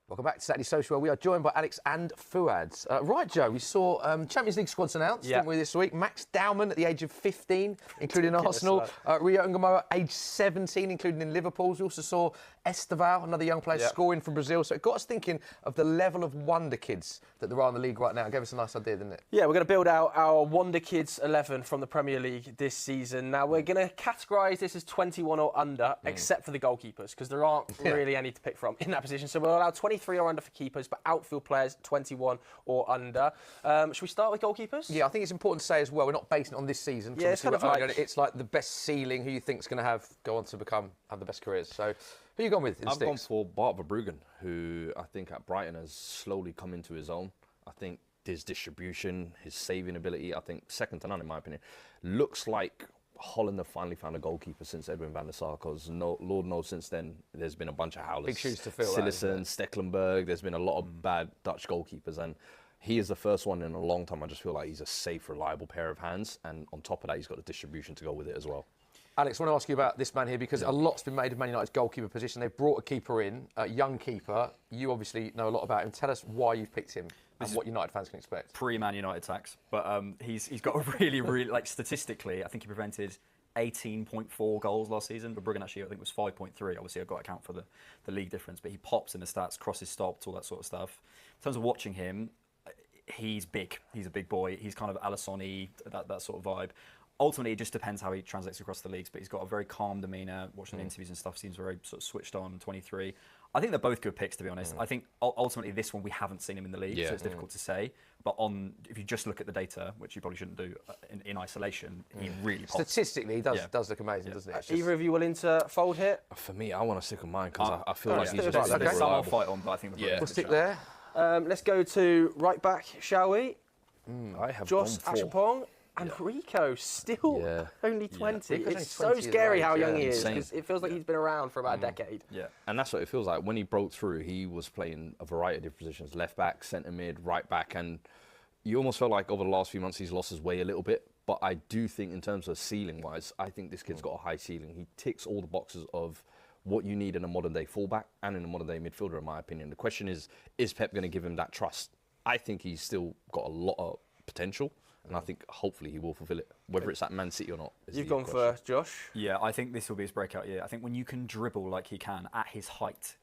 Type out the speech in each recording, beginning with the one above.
Welcome back to Saturday Social. We are joined by Alex and Fuad. Right, Joe, we saw Champions League squads announced, didn't we, this week? Max Dowman at the age of 15, including Arsenal. Rio Ngamoa, age 17, including in Liverpool. We also saw Esteval, another young player, scoring from Brazil. So it got us thinking of the level of Wonderkids that there are in the league right now. It gave us a nice idea, didn't it? Yeah, we're going to build out our Wonderkids 11 from the Premier League this season. Now, we're going to categorise this as 21 or under, except for the goalkeepers, because there aren't really any to pick from in that position. So we'll allow 23 or under for keepers, but outfield players 21 or under. Should we start with goalkeepers? Yeah, I think it's important to say as well, we're not basing it on this season. Yeah, it's kind of like... It's like the best ceiling, who you think's going to go on to have the best careers. So who you gone with in I've sticks? gone for Bart Verbruggen, who I think at Brighton has slowly come into his own. I think his distribution, his saving ability, I think second to none in my opinion. Looks like Holland have finally found a goalkeeper since Edwin van der Sar, because Lord knows since then there's been a bunch of howlers. Big shoes to fill. Cillessen, Stecklenburg, there's been a lot of bad Dutch goalkeepers, and he is the first one in a long time. I just feel like he's a safe, reliable pair of hands, and on top of that, he's got the distribution to go with it as well. Alex, I want to ask you about this man here, because a lot's been made of Man United's goalkeeper position. They've brought a keeper in, a young keeper. You obviously know a lot about him. Tell us why you've picked him and what United fans can expect. Pre-Man United tax, but he's got a really, like statistically, I think he prevented 18.4 goals last season. But Bruggen actually, I think, was 5.3. Obviously, I've got to account for the league difference, but he pops in the stats, crosses stopped, all that sort of stuff. In terms of watching him, he's big. He's a big boy. He's kind of Alisson-y, that sort of vibe. Ultimately, it just depends how he translates across the leagues, but he's got a very calm demeanour. Watching interviews and stuff, seems very sort of switched on. 23. I think they're both good picks, to be honest. I think ultimately this one we haven't seen him in the league, so it's difficult to say. But if you just look at the data, which you probably shouldn't do in isolation, he really pops. Statistically, he does look amazing, doesn't it? Either of you willing to fold here? For me, I want to stick on mine because I feel like he's stick just with that. Some I'll fight on, but I think We'll stick there. Let's go to right back, shall we? I have Josh gone for... Achapong. And Rico, still only 20. Rico's only It's so 20 scary how years young old, he is, insane. because it feels like he's been around for about a decade. Yeah. And that's what it feels like. When he broke through, he was playing a variety of different positions, left back, centre mid, right back, and you almost felt like over the last few months he's lost his way a little bit. But I do think in terms of ceiling-wise, I think this kid's got a high ceiling. He ticks all the boxes of what you need in a modern-day fullback and in a modern-day midfielder, in my opinion. The question is Pep going to give him that trust? I think he's still got a lot of potential. And I think hopefully he will fulfil it, whether it's at Man City or not. You've gone for Josh. Yeah, I think this will be his breakout year. I think when you can dribble like he can at his height,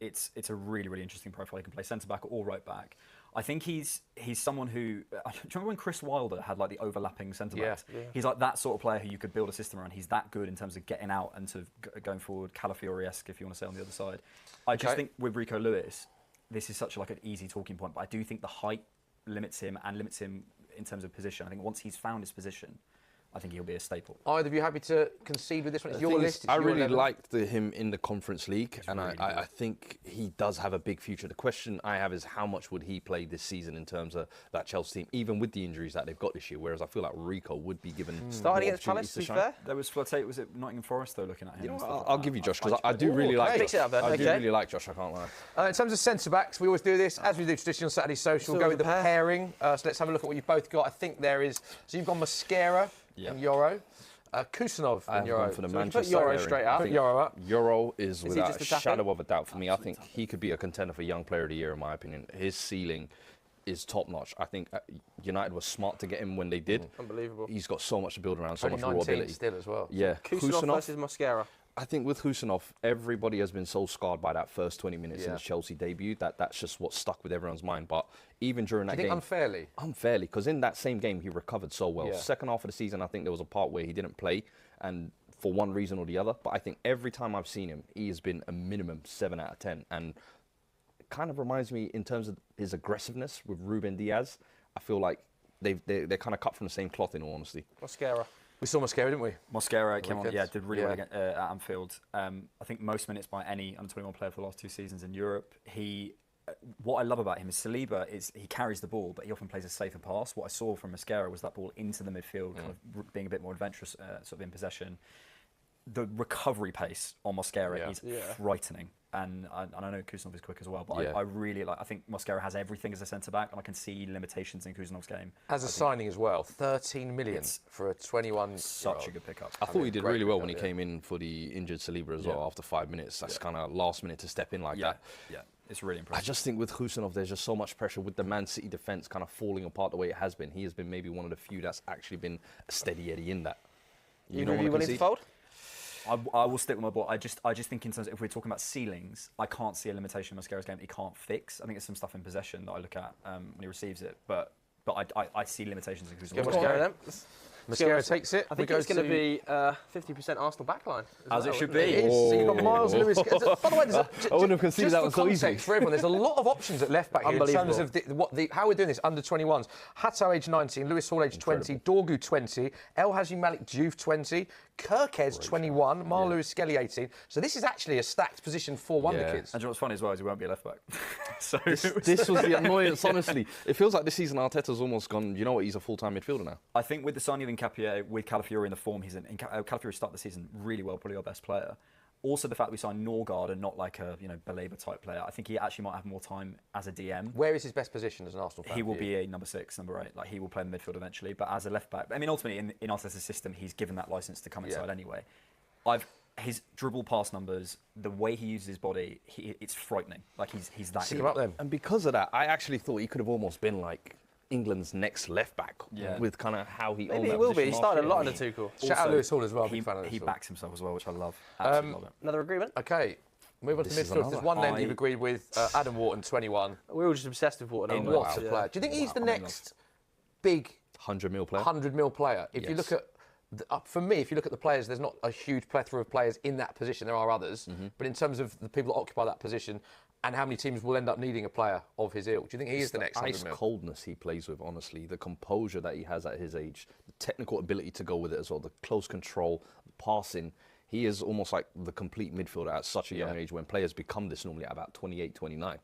it's a really, really interesting profile. He can play centre back or right back. I think he's someone who. Do you remember when Chris Wilder had like the overlapping centre backs? Yeah. He's like that sort of player who you could build a system around. He's that good in terms of getting out and sort of going forward, Calafiori-esque, if you want to say, on the other side. I just think with Rico Lewis, this is such like an easy talking point, but I do think the height limits him in terms of position. I think once he's found his position, I think he'll be a staple. Either of you happy to concede with this one? It's your list. I really liked him in the Conference League, and really I think he does have a big future. The question I have is how much would he play this season in terms of that Chelsea team, even with the injuries that they've got this year, whereas I feel like Rico would be given starting against Palace, to be fair. There was, was it Nottingham Forest, though, looking at him? You know, I'll give you Josh, because I do really like Josh. I do really like Josh, I can't lie. In terms of centre-backs, we always do this, as we do traditional Saturday Social, go with the pairing. So let's have a look at what you've both got. I think there is... So you've gone Mascara and Yoro. Kusanov and Yoro. For the so Manchester put Yoro straight out. Yoro is without a shadow of a doubt for me. I think he could be a contender for Young Player of the Year, in my opinion. His ceiling is top-notch. I think United was smart to get him when they did. Unbelievable. He's got so much to build around, so much raw 19 ability. still as well. Yeah. Kusanov versus Mascara. I think with Kusanov, everybody has been so scarred by that first 20 minutes in his Chelsea debut that's just what stuck with everyone's mind. But even during that game... unfairly? Unfairly, because in that same game, he recovered so well. Second half of the season, I think there was a part where he didn't play, and for one reason or the other. But I think every time I've seen him, he has been a minimum 7 out of 10. And it kind of reminds me, in terms of his aggressiveness with Ruben Diaz, I feel like they're kind of cut from the same cloth, in all honesty. Mascara. We saw Mascara, didn't we? Mascara came on, did really well at Anfield. I think most minutes by any under-21 player for the last 2 seasons in Europe. What I love about him is Saliba he carries the ball, but he often plays a safer pass. What I saw from Mascara was that ball into the midfield, kind of being a bit more adventurous, sort of in possession. The recovery pace on Mascara is frightening. And I know Kusanov is quick as well, but I really like. I think Mascara has everything as a centre back, and I can see limitations in Kusanov's game. As a signing as well, 13 million for a 21. Such a good pickup. I thought he did really well when he came in for the injured Saliba as well after 5 minutes. That's kind of last minute to step in like that. Yeah. It's really impressive. I just think with Husinov, there's just so much pressure with the Man City defence kind of falling apart the way it has been. He has been maybe one of the few that's actually been a steady Eddie in that. You willing to fold? I will stick with my ball. I just think in terms of, if we're talking about ceilings, I can't see a limitation in Mascara's game that he can't fix. I think there's some stuff in possession that I look at when he receives it, but I see limitations in Husinov. Mascara then. Mascara takes it. I think it's going to be 50% Arsenal backline. As it should be. It is. So you've got Miles Lewis. By the way, I wouldn't have considered that one so easy. For everyone, there's a lot of options at left back here in terms of how we're doing this under 21s. Hato age 19, Lewis Hall age 20, Dorgu 20, El Haji Malik Diouf 20, Kirkez 21, Marl Lewis Skelly 18. So this is actually a stacked position for Wonderkids. And you know what's funny as well is he won't be a left back. So this was the annoyance, honestly. It feels like this season Arteta's almost gone, you know what, he's a full-time midfielder now. I think with the signing of Nkapie, with Calafiori in the form he's in, Calafiori started the season really well, probably our best player. Also, the fact that we signed Norgard and not like a Baleba type player, I think he actually might have more time as a DM. Where is his best position as an Arsenal fan? He will be a number 6, number 8. Like he will play in midfield eventually, but as a left back, I mean, ultimately in Arteta's system, he's given that license to come inside anyway. His dribble pass numbers, the way he uses his body, it's frightening. Like he's that. Stick him up then. And because of that, I actually thought he could have almost been like England's next left back with kind of how he owned that Maybe he will be. He position started a lot last under year. Tuchel. Shout out Lewis Hall as well. Big fan of He Lewis Hall. backs himself as well, which I love. Absolutely love it. Another agreement? Okay. Move on to This is midfield. There's one name that you've agreed with, Adam Wharton, 21. We're all just obsessed with Wharton. What a player. Do you think he's the next big 100 mil player? 100 mil player? If you look at, for me, if you look at the players, there's not a huge plethora of players in that position. There are others. But in terms of the people that occupy that position and how many teams will end up needing a player of his ilk, do you think he is the next 100 mil? Ice coldness he plays with, honestly, the composure that he has at his age, the technical ability to go with it as well, the close control, the passing. He is almost like the complete midfielder at such a young age when players become this normally at about 28, 29.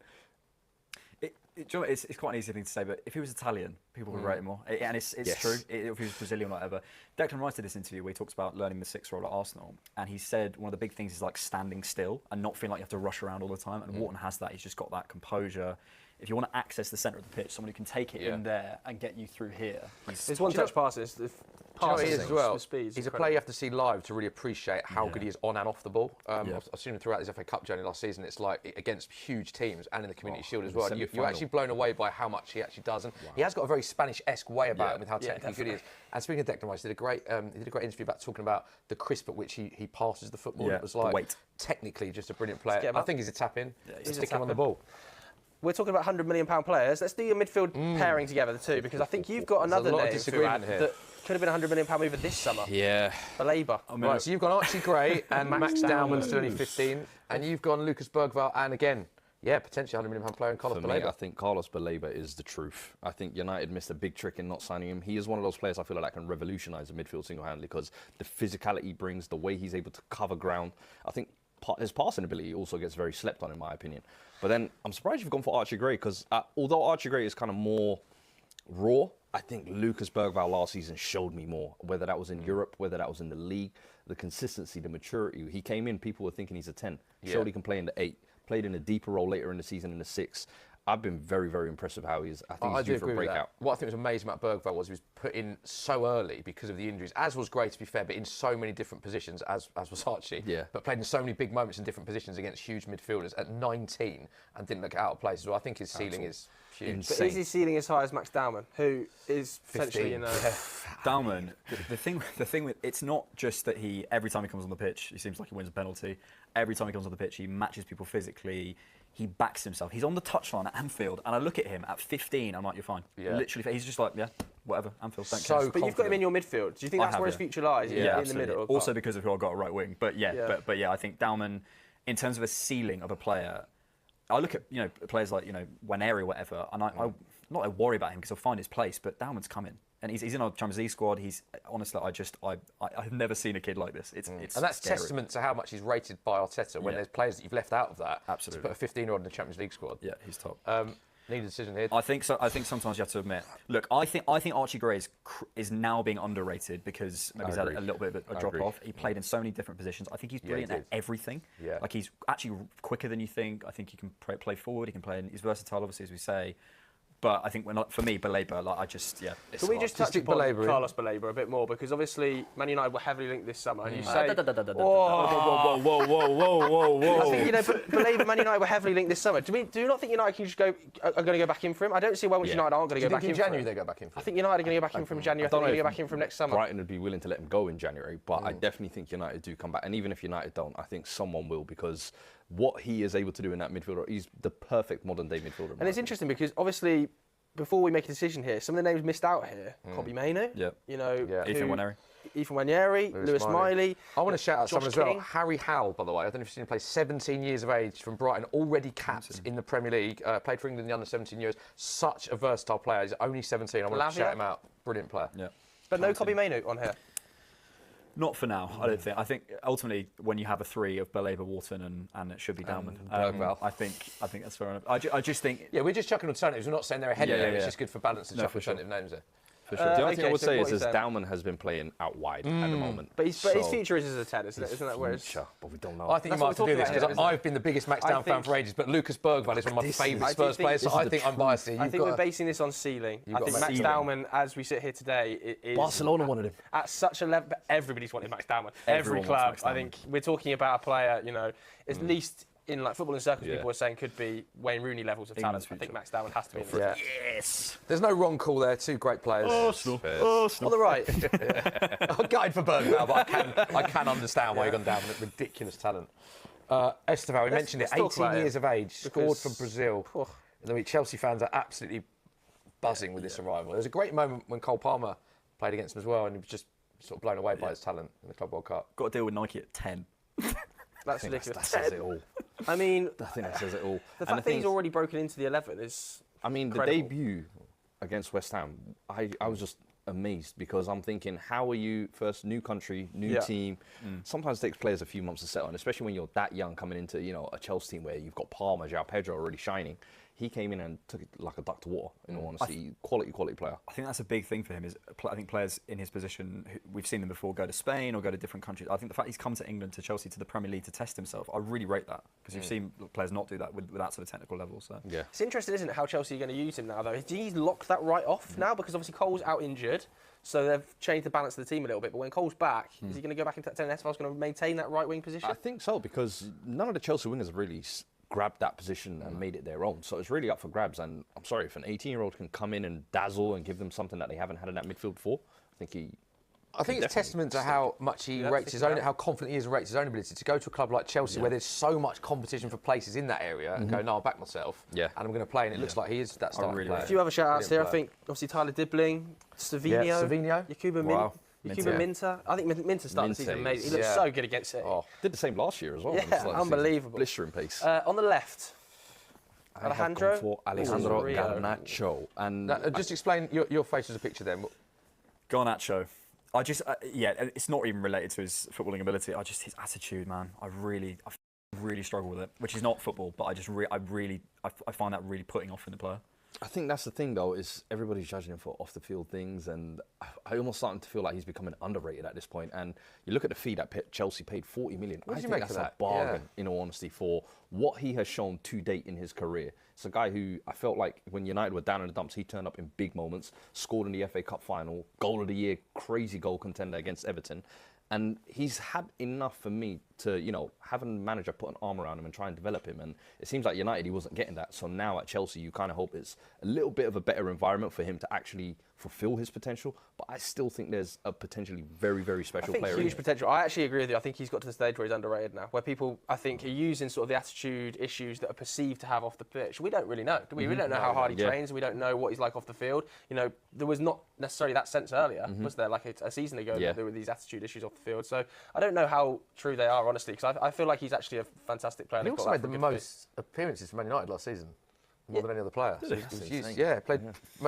It's quite an easy thing to say, but if he was Italian, people would rate him more. And it's true. If he was Brazilian or whatever. Declan Rice did this interview where he talks about learning the 6 role at Arsenal, and he said one of the big things is like standing still and not feeling like you have to rush around all the time. And Wharton has that. He's just got that composure. If you want to access the centre of the pitch, someone who can take it in there and get you through here. His one-touch passes. As well. Speed, he's a player you have to see live to really appreciate how good he is on and off the ball. I've seen him throughout his FA Cup journey last season. It's like against huge teams and in the Community Shield as well. You're actually blown away by how much he actually does. And he has got a very Spanish-esque way about him with how technically good he is. And speaking of Declan Rice, he did a great interview about talking about the crisp at which he passes the football. It was like technically just a brilliant player. I think he's a tap-in. Stick him on the ball. We're talking about £100 million players. Let's do your midfield pairing together too, because I think you've got another name disagreement here that could have been £100 million move this summer. Yeah. Baleba. Right, so you've gone Archie Gray and Max Dowman, still only 15, and you've gone Lucas Bergvall and again, potentially £100 million player and Carlos Baleba. I think Carlos Baleba is the truth. I think United missed a big trick in not signing him. He is one of those players I feel like that can revolutionise the midfield single-handedly because the physicality he brings, the way he's able to cover ground. I think his passing ability also gets very slept on, in my opinion. But then I'm surprised you've gone for Archie Gray because although Archie Gray is kind of more raw, I think Lucas Bergvall last season showed me more, whether that was in Europe, whether that was in the league, the consistency, the maturity. He came in, people were thinking he's a 10. Showed he can play in the 8, played in a deeper role later in the season in the 6. I've been very, very impressed with how he's. I think he's due for a breakout. What I think was amazing about Bergvall was he was put in so early because of the injuries, as was Gray to be fair, but in so many different positions, as was Archie. But played in so many big moments in different positions against huge midfielders at 19 and didn't look out of place. So I think his ceiling is huge. Insane. But is his ceiling as high as Max Dowman, who is essentially, Dowman, the thing with it's not just that he every time he comes on the pitch, he seems like he wins a penalty. Every time he comes on the pitch, he matches people physically. He backs himself. He's on the touchline at Anfield, and I look at him at 15. I'm like, you're fine. Literally, he's just like, whatever. Anfield, don't care. But you've got him in your midfield. Do you think that's where his future lies? Yeah, in the middle. Also because of who I got at right wing. But I think Dowman, in terms of a ceiling of a player, I look at players like Waneri or whatever, and I worry about him because he'll find his place. But Dowman's coming. And he's in our Champions League squad. He's honestly, I've never seen a kid like this. It's and that's scary. testament to how much he's rated by Arteta when there's players that you've left out of that. Absolutely. To put a 15-year-old in the Champions League squad. Yeah, he's top. Need a decision here. I think so. I think sometimes you have to admit. Look, I think Archie Gray is now being underrated because maybe he's had a little bit of a drop off. He played in so many different positions. I think he's brilliant at everything. Yeah. Like he's actually quicker than you think. I think he can play forward. He can play. He's versatile, obviously, as we say. But I think for me, Baleba, like I just, yeah. Can we just touch upon Carlos Baleba a bit more? Because obviously Man United were heavily linked this summer, and you say, whoa. I think, you know, Baleba, Man United were heavily linked this summer. Do you not think United can just are going to go back in for him? I don't see why United aren't going to go back in for him. January they go back in for him? I think United are going to go back in for him in January. I think they're going to go back in for him next summer. Brighton would be willing to let him go in January, but I definitely think United do come back. And even if United don't, I think someone will, because what he is able to do in that midfielder, he's the perfect modern-day midfielder. And it's interesting because obviously, before we make a decision here, some of the names missed out here. Kobbie Mainoo, you know, Ethan Wanieri, Lewis Miley. I want to shout out someone as well. Harry Howell, by the way. I don't know if you've seen him play. 17 years of age from Brighton, already capped in the Premier League. Played for England in the under 17 years. Such a versatile player. He's only 17. I want to shout him out. Brilliant player. Yeah. But no Kobbie Mainoo on here. Not for now, I don't think. I think ultimately, when you have a three of Baleba, Wharton, and it should be Dauman, I think that's fair enough. I just think. Yeah, we're just chucking alternatives. We're not saying they're ahead of them. It's just good for balance to chuck alternative names there. For sure. The only thing I would say is Dauman has been playing out wide at the moment. But his future is as a 10, isn't it? Isn't that where it's... But we don't know. I think you might have to do this because I've been the biggest Max Down fan for ages, but Lucas Bergvall is one of my favourite Spurs players, so I think I'm biased here. I think we're basing this on ceiling. I think Max Dauman, as we sit here today, is... Barcelona wanted him. At such a level... Everybody's wanted Max Dauman. Every club. I think we're talking about a player, you know, at least... in like footballing circles, people were saying could be Wayne Rooney levels of talent. I think Max Dauman has to be in there. Yes. There's no wrong call there. Two great players. Arsenal. On the right. I'm gutted for Bergvall, but I can understand why you've gone down with ridiculous talent. Esteval, we mentioned it. 18 years of age, scored for Brazil. And the Chelsea fans are absolutely buzzing with this arrival. There was a great moment when Cole Palmer played against him as well, and he was just sort of blown away by his talent in the Club World Cup. Got to deal with Nike at 10. That's ridiculous. That says it all. I mean, I think that says it all. The fact that he's already broken into the 11 is incredible. The debut against West Ham, I was just amazed because I'm thinking, how are you, first, new country, new team. Sometimes it takes players a few months to settle, and especially when you're that young coming into, you know, a Chelsea team where you've got Palmer, João Pedro already shining. He came in and took it like a duck to water, in all honesty. Quality player. I think that's a big thing for him. I think players in his position, we've seen them before go to Spain or go to different countries. I think the fact he's come to England, to Chelsea, to the Premier League to test himself, I really rate that. Because you've seen players not do that with that sort of technical level. So. Yeah. It's interesting, isn't it, how Chelsea are going to use him now, though? He's locked that right off now, because obviously Cole's out injured. So they've changed the balance of the team a little bit. But when Cole's back, is he going to go back into that 10? Esteval's going to maintain that right-wing position? I think so, because none of the Chelsea wingers have really grabbed that position and made it their own. So it's really up for grabs. And I'm sorry, if an 18-year-old can come in and dazzle and give them something that they haven't had in that midfield before, I think it's testament to how much he rates his own, how confident he is and rates his own ability to go to a club like Chelsea where there's so much competition for places in that area and go, no, I'll back myself and I'm going to play. And it looks like he is that starting player. A few other shout-outs here. I think, obviously, Tyler Dibbling, Savinho, Yakuba Minter. I think Minter started the season amazing. He looked so good against it. Did the same last year as well. Yeah, unbelievable. Blistering pace. On the left, Alejandro Garnacho. And just explain your face as a picture then. Garnacho. I just, it's not even related to his footballing ability. His attitude, man. I really struggle with it, which is not football, but I find that really putting off in the player. I think that's the thing, though, is everybody's judging him for off-the-field things, and I almost starting to feel like he's becoming underrated at this point. And you look at the fee that Chelsea paid, 40 million. I think that's a bargain, in all honesty, for what he has shown to date in his career. It's a guy who I felt like when United were down in the dumps, he turned up in big moments, scored in the FA Cup final, goal of the year, crazy goal contender against Everton. And he's had enough for me to, you know, have a manager put an arm around him and try and develop him. And it seems like United, he wasn't getting that. So now at Chelsea, you kind of hope it's a little bit of a better environment for him to actually fulfill his potential. But I still think there's a potentially very, very special player. Huge potential. I actually agree with you. I think he's got to the stage where he's underrated now, where people, I think, are using sort of the attitude issues that are perceived to have off the pitch. We don't really know, do we? We don't know how hard he trains. We don't know what he's like off the field. You know, there was not necessarily that sense earlier, was there, like a season ago, that there were these attitude issues off the field. So I don't know how true they are, honestly, because I feel like he's actually a fantastic player. He also made the most appearances for Man United last season, more than any other player. So played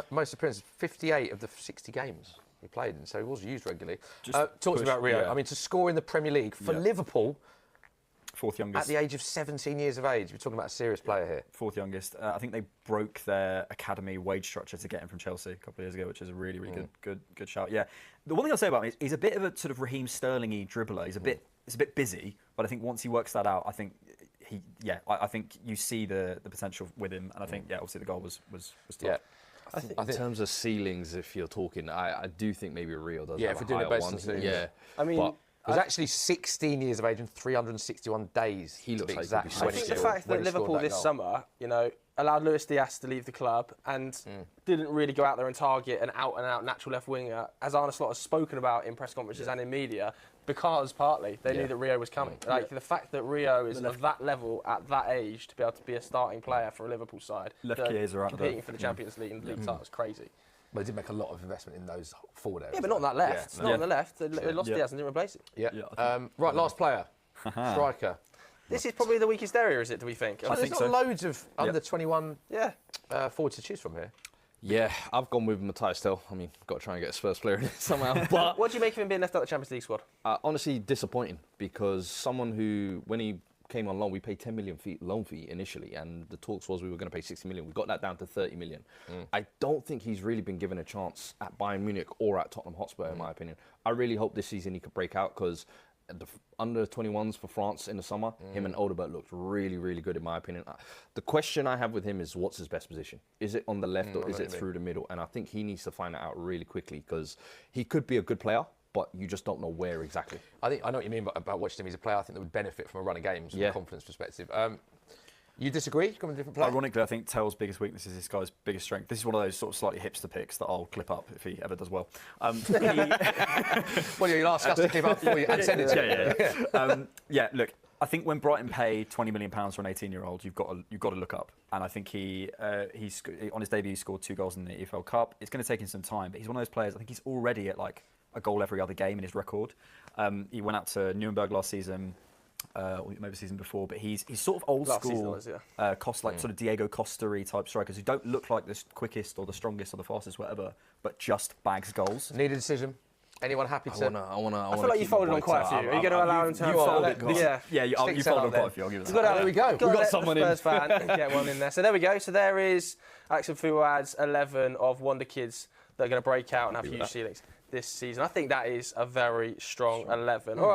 most appearances, 58 of the 60 games he played in, so he was used regularly. Talks about Rio. I mean, to score in the Premier League for Liverpool, fourth youngest. At the age of 17 years of age. We're talking about a serious player here. Fourth youngest. I think they broke their academy wage structure to get him from Chelsea a couple of years ago, which is a really good shout. Yeah. The one thing I'll say about him is he's a bit of a sort of Raheem Sterling-y dribbler. It's a bit busy, but I think once he works that out, I think I think you see the potential with him, and I think obviously the goal was top. Yeah. I think in terms of ceilings, if you're talking, I do think maybe Rio does. Yeah, have if a we're doing it higher based on one. ceilings. Yeah, I mean, but he was actually 16 years of age and 361 days. He looks like exact. he'll be I think the fact that Liverpool this summer, allowed Luis Diaz to leave the club and didn't really go out there and target an out-and-out natural left winger, as Arne Slot has spoken about in press conferences and in media, because partly they knew that Rio was coming. Like the fact that Rio is of that level at that age to be able to be a starting player for a Liverpool side, competing for the Champions League and the league title is crazy. But they did make a lot of investment in those forward areas. Yeah, but not on that left. Not on the left. They lost Diaz and didn't replace him. Yeah. Right, last player, striker. This is probably the weakest area, is it, do we think? There's not loads of under 21 forwards to choose from here. Yeah, I've gone with Matthias Tel. I mean, got to try and get a Spurs player in it somehow. But what do you make of him being left out of the Champions League squad? Honestly, disappointing, because someone who, when he came on loan, we paid 10 million loan fee initially, and the talks was we were going to pay 60 million. We got that down to 30 million. I don't think he's really been given a chance at Bayern Munich or at Tottenham Hotspur, in my opinion. I really hope this season he could break out, because the under 21s for France in the summer, him and Odegaard looked really, really good in my opinion. The question I have with him is, what's his best position? Is it on the left or is it through the middle? And I think he needs to find that out really quickly, because he could be a good player, but you just don't know where exactly. I know what you mean about watching him. He's a player I think that would benefit from a run of games from a confidence perspective. You disagree? You come with a different player? Ironically, I think Tell's biggest weakness is this guy's biggest strength. This is one of those sort of slightly hipster picks that I'll clip up if he ever does well. Well, you'll ask us to clip up for you and send it to you. Look, I think when Brighton pay £20 million for an 18-year-old, you've got to look up. And I think he's on his debut, he scored 2 goals in the EFL Cup. It's going to take him some time, but he's one of those players. I think he's already at like a goal every other game in his record. He went out to Nuremberg last season. Or maybe the season before, but he's sort of old school, sort of Diego Costa-y type strikers who don't look like the quickest or the strongest or the fastest, whatever, but just bags goals. Need a decision? Anyone happy to? I feel like you folded on quite a few. Are you going to allow him to have you folded on quite a few. I'll give it that. There we go. We've got someone in. Spurs fan and get one in there. So there we go. So there is Alex and Fuad's 11 of Wonderkids that are going to break out and have huge ceilings this season. I think that is a very strong 11. All right.